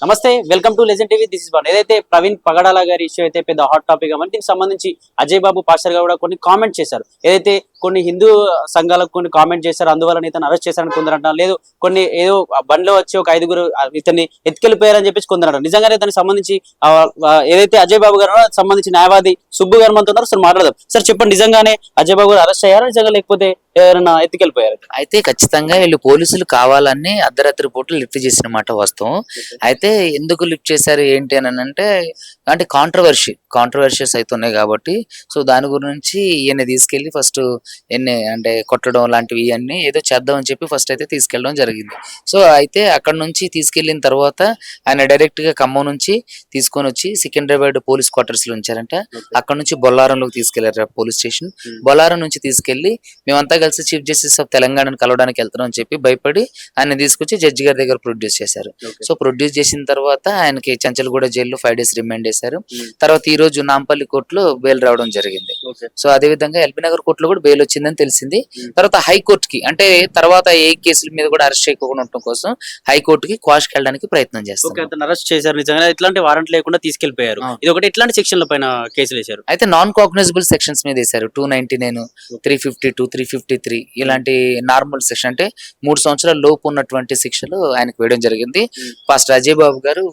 నమస్తే, welcome to legend TV. This is one. ఏదైతే ప్రవీణ్ పగడాల గారి ఇష్యూ అయితే పెద్ద హాట్ టాపిక్ అవ్వని దీనికి సంబంధించి అజయ్ బాబు పాస్టర్ గారు కూడా కొన్ని కామెంట్ చేశారు. ఏదైతే కొన్ని హిందూ సంఘాలకు కొన్ని కామెంట్ చేశారు, అందువల్ల ఇతను అరెస్ట్ చేశారని కొందరు అంటారు. లేదు కొన్ని ఏదో బండిలో వచ్చి ఒక 5గురు ఇతన్ని ఎత్తుకెళ్ళిపోయారని చెప్పేసి కొందరు అంటారు. నిజంగానే దానికి సంబంధించి ఏదైతే అజయ్ బాబు గారు సంబంధించి న్యాయవాది సుబ్బు గారు మనతో ఉన్నారు. సార్ మాట్లాడదాం. సార్ చెప్పండి, నిజంగానే అజయ్ బాబు గారు అరెస్ట్ అయ్యారా నిజంగా, లేకపోతే ఎవరైనా ఎత్తుకెళ్ళిపోయారు? అయితే ఖచ్చితంగా వీళ్ళు పోలీసులు కావాలని అర్ధరాత్రి పూట లిఫ్ట్ చేసిన మాట వాస్తవం. అయితే ఎందుకు లిఫ్ట్ చేశారు ఏంటి అని అంటే కాంట్రవర్షియస్ అయితే ఉన్నాయి కాబట్టి, సో దాని గురించి ఈయన తీసుకెళ్లి ఫస్ట్ ఎన్ని అంటే కొట్టడం లాంటివి ఇవన్నీ ఏదో చేద్దామని చెప్పి ఫస్ట్ అయితే తీసుకెళ్ళడం జరిగింది. సో అయితే అక్కడ నుంచి తీసుకెళ్లిన తర్వాత ఆయన డైరెక్ట్ గా ఖమ్మం నుంచి తీసుకొని వచ్చి సికింద్రాబాద్ పోలీస్ క్వార్టర్స్ లో ఉంచారంట. అక్కడ నుంచి బొల్లారంలోకి తీసుకెళ్లారు పోలీస్ స్టేషన్. బొల్లారం నుంచి తీసుకెళ్లి మేమంతా కలిసి చీఫ్ జస్టిస్ ఆఫ్ తెలంగాణను కలవడానికి వెళ్తున్నాం అని చెప్పి భయపడి ఆయన తీసుకొచ్చి జడ్జి గారి దగ్గర ప్రొడ్యూస్ చేశారు. సో ప్రొడ్యూస్ చేసిన తర్వాత ఆయనకి చంచల్గూడ జైల్లో 5 days రిమాండ్ చేశారు. తర్వాత ఈ రోజు నాంపల్లి కోర్టులో బెయిల్ రావడం జరిగింది. సో అదే విధంగా ఎల్బీ నగర్ కోర్టులో కూడా బెయిల్ వచ్చిందని తెలిసింది. తర్వాత హైకోర్టుకి అంటే తర్వాత ఏ కేసుల మీద కూడా అరెస్ట్ చేయకుండా ఉండటం కోసం హైకోర్టుకి క్వాష్కి వెళ్ళడానికి ప్రయత్నం చేస్తారు. అరెస్ట్ చేశారు, నిజంగా ఇట్లాంటి వారెంట్ లేకుండా తీసుకెళ్లిపోయారు. ఇది ఒకటి ఇట్లాంటి సెక్షన్ల పైన కేసులు వేశారు. అయితే నాన్ కాగ్నైజబుల్ సెక్షన్స్ మీద వేశారు. 299, 352, 353 ఇలాంటి నార్మల్ సెక్షన్ అంటే 3 సంవత్సరాల లోపు ఉన్నటువంటి శిక్షలు ఆయనకు వేయడం జరిగింది. ఫస్ట్ అజయ్ బాబు గారు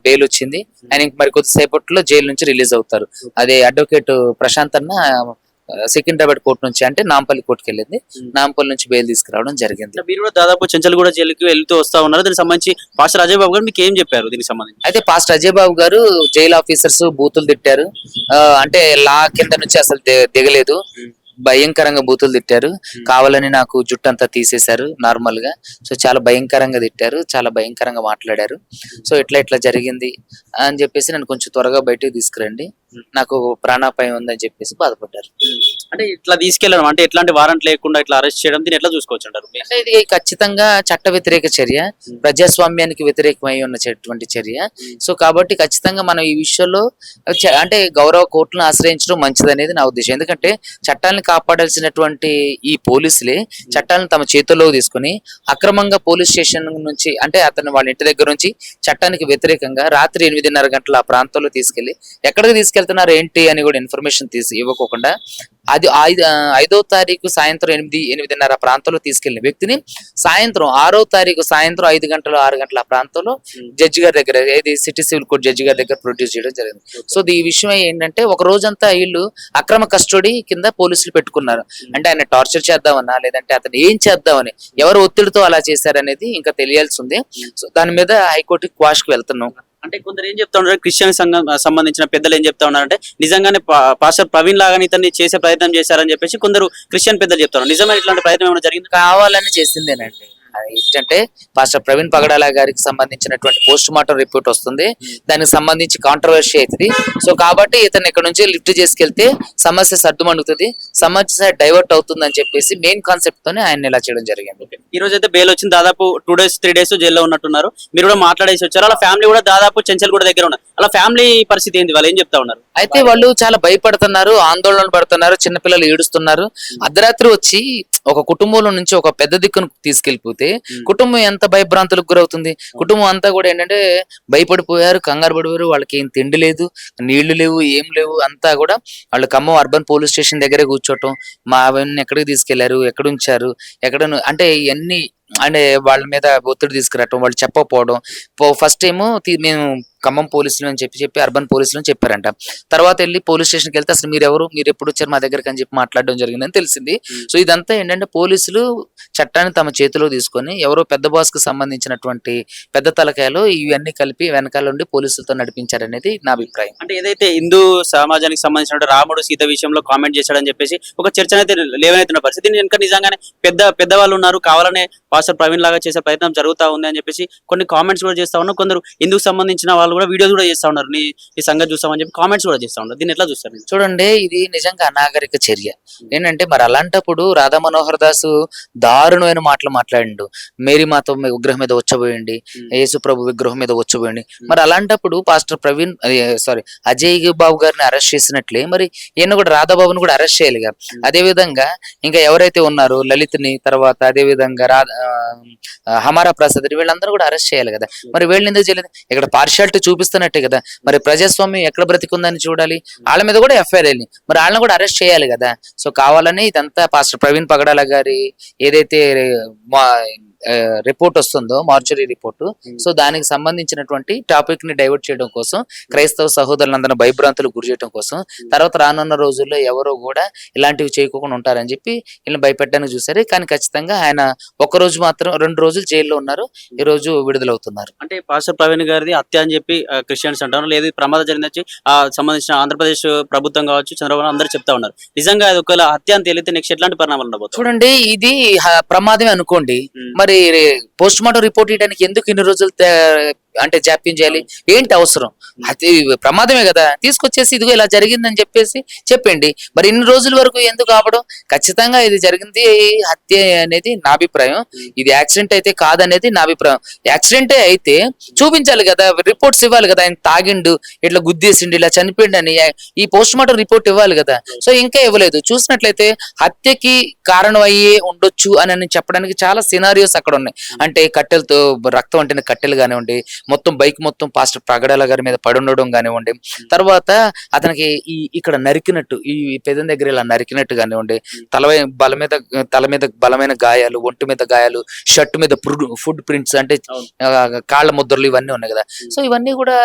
బెయిల్ వచ్చింది. ఆయన మరి కొద్దిసేపట్లో జైలు నుంచి రిలీజ్ అవుతారు. అదే అడ్వకేట్ ప్రశాంత్ అన్న సికింద్రాబాద్ కోర్టు నుంచి అంటే నాంపల్లి కోర్టుకి వెళ్ళింది. నాంపల్లి నుంచి బెయిల్ తీసుకురావడం జరిగింది. మీరు కూడా దాదాపు చెంచల్గూడ జైలుకి వెళ్తూ వస్తా ఉన్నారు. దీనికి సంబంధించి పాస్టర్ అజయ్ బాబు గారు మీకు ఏం చెప్పారు దీనికి సంబంధించి? అయితే పాస్టర్ అజయ్ బాబు గారు జైలు ఆఫీసర్స్ బూతులు తిట్టారు. అంటే లా కింద నుంచి అసలు దిగలేదు, భయంకరంగా బూతులు తిట్టారు. కావాలని నాకు జుట్టు అంతా తీసేశారు నార్మల్ గా. సో చాలా భయంకరంగా తిట్టారు, చాలా భయంకరంగా మాట్లాడారు. సో ఇట్లా జరిగింది అని చెప్పేసి నన్ను కొంచెం త్వరగా బయటకు తీసుకురండి, నాకు ప్రాణాపాయం ఉందని చెప్పేసి బాధపడ్డారు. అంటే ఇట్లా తీసుకెళ్ళడం అంటే ఎట్లాంటి వారెంట్ లేకుండా ఇట్లా అరెస్ట్ చేయడం, దీన్ని ఎట్లా చూసుకోవచ్చు అంటారు? అంటే ఇది ఖచ్చితంగా చట్ట వ్యతిరేక చర్య, ప్రజాస్వామ్యానికి వ్యతిరేకమై ఉన్నటువంటి చర్య. సో కాబట్టి ఖచ్చితంగా మనం ఈ విషయంలో అంటే గౌరవ కోర్టులను ఆశ్రయించడం మంచిది అనేది నా ఉద్దేశం. ఎందుకంటే చట్టాలను కాపాడాల్సినటువంటి ఈ పోలీసులే చట్టాలను తమ చేతుల్లో తీసుకుని అక్రమంగా పోలీస్ స్టేషన్ నుంచి అంటే అతను వాళ్ళ ఇంటి దగ్గర నుంచి చట్టానికి వ్యతిరేకంగా రాత్రి 8:30 గంటల ఆ ప్రాంతంలో తీసుకెళ్లి ఎక్కడికి తీసుకెళ్తున్నారు ఏంటి అని కూడా ఇన్ఫర్మేషన్ ఇవ్వకుండా అది 5వ తారీఖు సాయంత్రం 8-8:30 ప్రాంతంలో తీసుకెళ్లిన వ్యక్తిని సాయంత్రం 6వ తారీఖు సాయంత్రం 5 గంటలు 6 గంటల ప్రాంతంలో జడ్జి గారి దగ్గర ఏది సిటీ సివిల్ కోర్ట్ జడ్జి గారి దగ్గర ప్రొడ్యూస్ చేయడం జరిగింది. సో ఈ విషయం ఏంటంటే ఒక రోజంతా వీళ్ళు అక్రమ కస్టడీ కింద పోలీసులు పెట్టుకున్నారు. అంటే ఆయన టార్చర్ చేద్దామన్నా లేదంటే అతను ఏం చేద్దామని ఎవరు ఒత్తిడితో అలా చేశారనేది ఇంకా తెలియాల్సి ఉంది. సో దాని మీద హైకోర్టుకి క్వాష్కి వెళ్తున్నాం. అంటే కొందరు ఏం చెప్తా ఉన్నారు, క్రిస్టియన్ సంఘం సంబంధించిన పెద్దలు ఏం చెప్తా ఉన్నారంటే నిజంగానే పాస్టర్ ప్రవీణ్ లాగానే ఇతన్ని చేసే ప్రయత్నం చేశారని చెప్పేసి కొందరు క్రిస్టియన్ పెద్దలు చెప్తారు. నిజమే ఇట్లాంటి ప్రయత్నం ఏమైనా జరిగింది? కావాలని చేసిందేనండి. ఏంటంటే పాస్టర్ ప్రవీణ్ పగడాల గారికి సంబంధించినటువంటి పోస్ట్ మార్టం రిపోర్ట్ వస్తుంది, దానికి సంబంధించి కాంట్రవర్సీ అవుతుంది. సో కాబట్టి ఇతను ఇక్కడ నుంచి లిఫ్ట్ చేసుకెళ్తే సమస్య సర్దుమణుగుతుంది, సమస్య డైవర్ట్ అవుతుంది అని చెప్పేసి మెయిన్ కాన్సెప్ట్ తోనే ఆయన ఇలా చేయడం జరిగింది. ఈ రోజు అయితే బెయిల్ వచ్చింది. దాదాపు 2 days 3 days జైల్లో ఉన్నట్టున్నారు. మీరు కూడా మాట్లాడేసి వచ్చారు. అలా ఫ్యామిలీ కూడా దాదాపు చెంచల్గూడ దగ్గర ఉన్నారు. అలా ఫ్యామిలీ పరిస్థితి ఏంది, వాళ్ళు ఏం చెప్తా ఉన్నారు? అయితే వాళ్ళు చాలా భయపడుతున్నారు, ఆందోళన పడుతున్నారు, చిన్నపిల్లలు ఏడుస్తున్నారు. అర్ధరాత్రి వచ్చి ఒక కుటుంబంలో నుంచి ఒక పెద్ద దిక్కును తీసుకెళ్లిపోతే కుటుంబం ఎంత భయభ్రాంతులకు గురవుతుంది. కుటుంబం అంతా కూడా ఏంటంటే భయపడిపోయారు, కంగారు పడిపోయారు. వాళ్ళకి ఏం తిండి లేదు, నీళ్లు లేవు, ఏం లేవు. అంతా కూడా వాళ్ళు ఖమ్మం అర్బన్ పోలీస్ స్టేషన్ దగ్గరే కూర్చోటం, మా అవన్నీ ఎక్కడికి తీసుకెళ్లారు, ఎక్కడ ఉంచారు, ఎక్కడ అంటే ఇవన్నీ అంటే వాళ్ళ మీద ఒత్తిడి తీసుకురావటం, వాళ్ళు చెప్పకపోవడం. ఫస్ట్ ఏమో మేము ఖమ్మం పోలీసులు అని చెప్పి అర్బన్ పోలీసులు అని చెప్పారంట. తర్వాత వెళ్ళి పోలీస్ స్టేషన్కి వెళ్తే అసలు మీరెవరు, మీరు ఎప్పుడు వచ్చారు మా దగ్గరకు అని చెప్పి మాట్లాడడం జరిగిందని తెలిసింది. సో ఇదంతా ఏంటంటే పోలీసులు చట్టాన్ని తమ చేతిలో తీసుకొని ఎవరో పెద్ద బాస్ కు సంబంధించినటువంటి పెద్ద తలకాయలు ఇవన్నీ కలిపి వెనకాల ఉండి పోలీసులతో నడిపించారనేది నా అభిప్రాయం. అంటే ఏదైతే హిందూ సమాజానికి సంబంధించిన రాముడు సీత విషయంలో కామెంట్ చేశాడని చెప్పేసి ఒక చర్చ అయితే లేవనైతున్న పరిస్థితి. ఇంకా నిజంగానే పెద్దవాళ్ళు ఉన్నారు, కావాలనే పాస్టర్ ప్రవీణ్ లాగా చేసే ప్రయత్నం జరుగుతా ఉంది అని చెప్పేసి కొన్ని కామెంట్స్ కూడా చేస్తా ఉన్నారు. కొందరు హిందూకు సంబంధించిన వాళ్ళు వాళ్ళు కూడా వీడియోస్ కూడా చేస్తా ఉన్నారు, ఈ సంగతి చూస్తామని చెప్పి కామెంట్స్ కూడా చేస్తా ఉన్నారు. దీన్ని ఎట్లా చూస్తారు మీరు? చూడండి, ఇది నిజంగా అనాగరిక చర్య. ఏంటంటే మరి అలాంటప్పుడు రాధా మనోహర్ దాసు దారుణమైన మాటలు మాట్లాడిండు. మేరీ మాత విగ్రహం మీద వచ్చబోయండి, యేసు ప్రభు విగ్రహం మీద వచ్చబోయండి. మరి అలాంటప్పుడు పాస్టర్ ప్రవీణ్ అజయ్ బాబు గారిని అరెస్ట్ చేసినట్లే మరి ఈయన కూడా రాధాబాబుని కూడా అరెస్ట్ చేయాలి కదా. అదే విధంగా ఇంకా ఎవరైతే ఉన్నారో లలిత్ని, తర్వాత అదే విధంగా హమారా ప్రసాద్, వీళ్ళందరూ కూడా అరెస్ట్ చేయాలి కదా. మరి వీళ్ళని ఎందుకు చేయలేదు? ఇక్కడ పార్షియాలిటీ చూపిస్తున్నట్టే కదా. మరి ప్రజాస్వామ్యం ఎక్కడ బ్రతికుందని చూడాలి. వాళ్ళ మీద కూడా ఎఫ్ఐఆర్ వెళ్ళి మరి వాళ్ళని కూడా అరెస్ట్ చేయాలి కదా. సో కావాలని ఇదంతా పాస్టర్ ప్రవీణ్ పగడాల గారి ఏదైతే రిపోర్ట్ వస్తుందో, మార్చురీ రిపోర్టు, సో దానికి సంబంధించినటువంటి టాపిక్ ని డైవర్ట్ చేయడం కోసం, క్రైస్తవ సహోదరులందరినీ భయభ్రాంతులు గురి చేయడం కోసం, తర్వాత రానున్న రోజుల్లో ఎవరో కూడా ఇలాంటివి చేయకుండా ఉంటారని చెప్పి వీళ్ళని భయపెట్టడానికి చూసారు. కానీ ఖచ్చితంగా ఆయన 1 రోజు మాత్రం 2 రోజులు జైల్లో ఉన్నారు, ఈ రోజు విడుదలవుతున్నారు. అంటే పాస్టర్ ప్రవీణ్ గారిది హత్య అని చెప్పి క్రిస్టియన్స్ అంటారు, లేదు ప్రమాదం జరిగిందని సంబంధించిన ఆంధ్రప్రదేశ్ ప్రభుత్వం కావచ్చు, చంద్రబాబు అందరూ చెప్తా ఉన్నారు. నిజంగా అది ఒకవేళ హత్య అని తేలితే నెక్స్ట్ ఎట్లాంటి పరిణామాలు ఉండబోతుంది? చూడండి, ఇది ప్రమాదమే అనుకోండి, మరి పోస్ట్ మార్టం రిపోర్ట్ ఇవ్వడానికి ఎందుకు ఇన్ని రోజులు అంటే జాప్యం చేయాలి? ఏంటి అవసరం? అది ప్రమాదమే కదా, తీసుకొచ్చేసి ఇదిగో ఇలా జరిగిందని చెప్పేసి చెప్పండి. మరి ఇన్ని రోజుల వరకు ఎందుకు ఆపడం? ఖచ్చితంగా ఇది జరిగింది హత్య అనేది నా అభిప్రాయం. ఇది యాక్సిడెంట్ అయితే కాదనేది నా అభిప్రాయం. యాక్సిడెంటే అయితే చూపించాలి కదా, రిపోర్ట్స్ ఇవ్వాలి కదా. ఆయన తాగిండు, ఇట్లా గుద్దేసిండు, ఇలా చనిపోయిండు అని ఈ పోస్ట్ మార్టం రిపోర్ట్ ఇవ్వాలి కదా. సో ఇంకా ఇవ్వలేదు. చూసినట్లయితే హత్యకి కారణం అయ్యే ఉండొచ్చు అని చెప్పడానికి చాలా సినారియోస్ అక్కడ ఉన్నాయి. అంటే కట్టెలతో రక్తం అంటిన కట్టెలు కానివ్వండి, మొత్తం బైక్ మొత్తం పాస్టర్ పగడాల గారి మీద పడి ఉండడం కానివ్వండి, తర్వాత అతనికి ఇక్కడ నరికినట్టు, ఈ పెదం దగ్గర ఇలా నరికినట్టు కానివ్వండి, తల మీద బలమైన గాయాలు, ఒంటి మీద గాయాలు, షర్ట్ మీద ఫుడ్ ప్రింట్స్ అంటే కాళ్ళ ముద్రలు ఇవన్నీ ఉన్నాయి కదా. సో ఇవన్నీ కూడా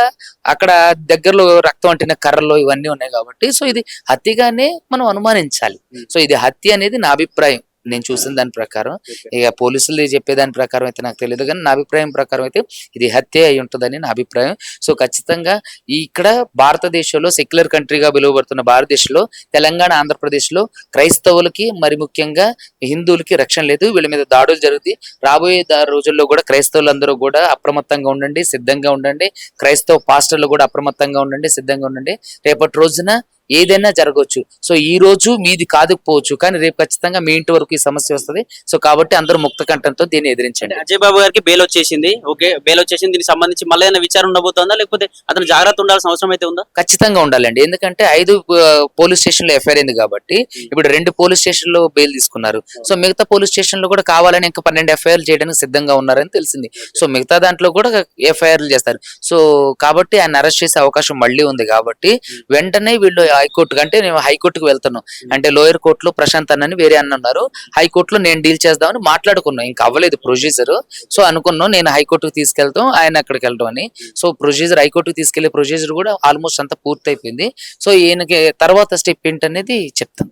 అక్కడ దగ్గరలో రక్తం అంటిన కర్రలో ఇవన్నీ ఉన్నాయి కాబట్టి సో ఇది హత్యగానే మనం అనుమానించాలి. సో ఇది హత్య అనేది నా అభిప్రాయం. నేను చూసిన దాని ప్రకారం, ఇక పోలీసులు చెప్పే దాని ప్రకారం అయితే నాకు తెలియదు, కానీ నా అభిప్రాయం ప్రకారం అయితే ఇది హత్య అయి ఉంటుందని నా అభిప్రాయం. సో ఖచ్చితంగా ఇక్కడ భారతదేశంలో సెక్యులర్ కంట్రీగా పిలువబడుతున్న భారతదేశంలో, తెలంగాణ, ఆంధ్రప్రదేశ్లో క్రైస్తవులకి మరి ముఖ్యంగా హిందువులకి రక్షణ లేదు. వీళ్ళ మీద దాడులు జరుగుతాయి. రాబోయే రోజుల్లో కూడా క్రైస్తవులందరూ కూడా అప్రమత్తంగా ఉండండి, సిద్ధంగా ఉండండి. క్రైస్తవ పాస్టర్లు కూడా అప్రమత్తంగా ఉండండి, సిద్ధంగా ఉండండి. రేపటి రోజున ఏదైనా జరగవచ్చు. సో ఈ రోజు మీది కాదుకపోవచ్చు, కానీ రేపు ఖచ్చితంగా మీ ఇంటి వరకు ఈ సమస్య వస్తుంది. సో కాబట్టి అందరూ ముక్త కంఠంతో దీన్ని ఎదిరించండి. అజయ్ బాబు గారికి బెయిల్ వచ్చేసింది, ఓకే, బెయిల్ వచ్చేసింది. దీనికి సంబంధించి మళ్ళీ ఏదైనా విచారణ ఉండబోతుందా, లేకపోతే అతను జాగ్రత్త ఉండాల్సిన అవసరం అయితే ఉందా? ఖచ్చితంగా ఉండాలండి. ఎందుకంటే 5 పోలీస్ స్టేషన్లో ఎఫ్ఐఆర్ అయింది కాబట్టి ఇప్పుడు 2 పోలీస్ స్టేషన్లో బెయిల్ తీసుకున్నారు. సో మిగతా పోలీస్ స్టేషన్లో కూడా కావాలని ఇంకా 12 ఎఫ్ఐఆర్లు చేయడానికి సిద్ధంగా ఉన్నారని తెలిసింది. సో మిగతా దాంట్లో కూడా ఎఫ్ఐఆర్లు చేస్తారు. సో కాబట్టి ఆయన అరెస్ట్ చేసే అవకాశం మళ్ళీ ఉంది కాబట్టి వెంటనే వీళ్ళు హైకోర్టు కంటే నేను హైకోర్టుకు వెళ్తాను అంటే లోయర్ కోర్టులో ప్రశాంత్ అన్నని వేరే అన్న ఉన్నారు, హైకోర్టులో నేను డీల్ చేద్దామని మాట్లాడుకున్నాం. ఇంకా అవ్వలేదు ప్రొసీజర్. సో అనుకున్నాం నేను హైకోర్టుకు తీసుకెళ్తాం, ఆయన అక్కడికి వెళ్ళడం అని. సో ప్రొసీజర్ హైకోర్టుకు తీసుకెళ్లే ప్రొసీజర్ కూడా ఆల్మోస్ట్ అంతా పూర్తి అయిపోయింది. సో ఈయనకి తర్వాత స్టెప్ ఏంటనేది చెప్తాను.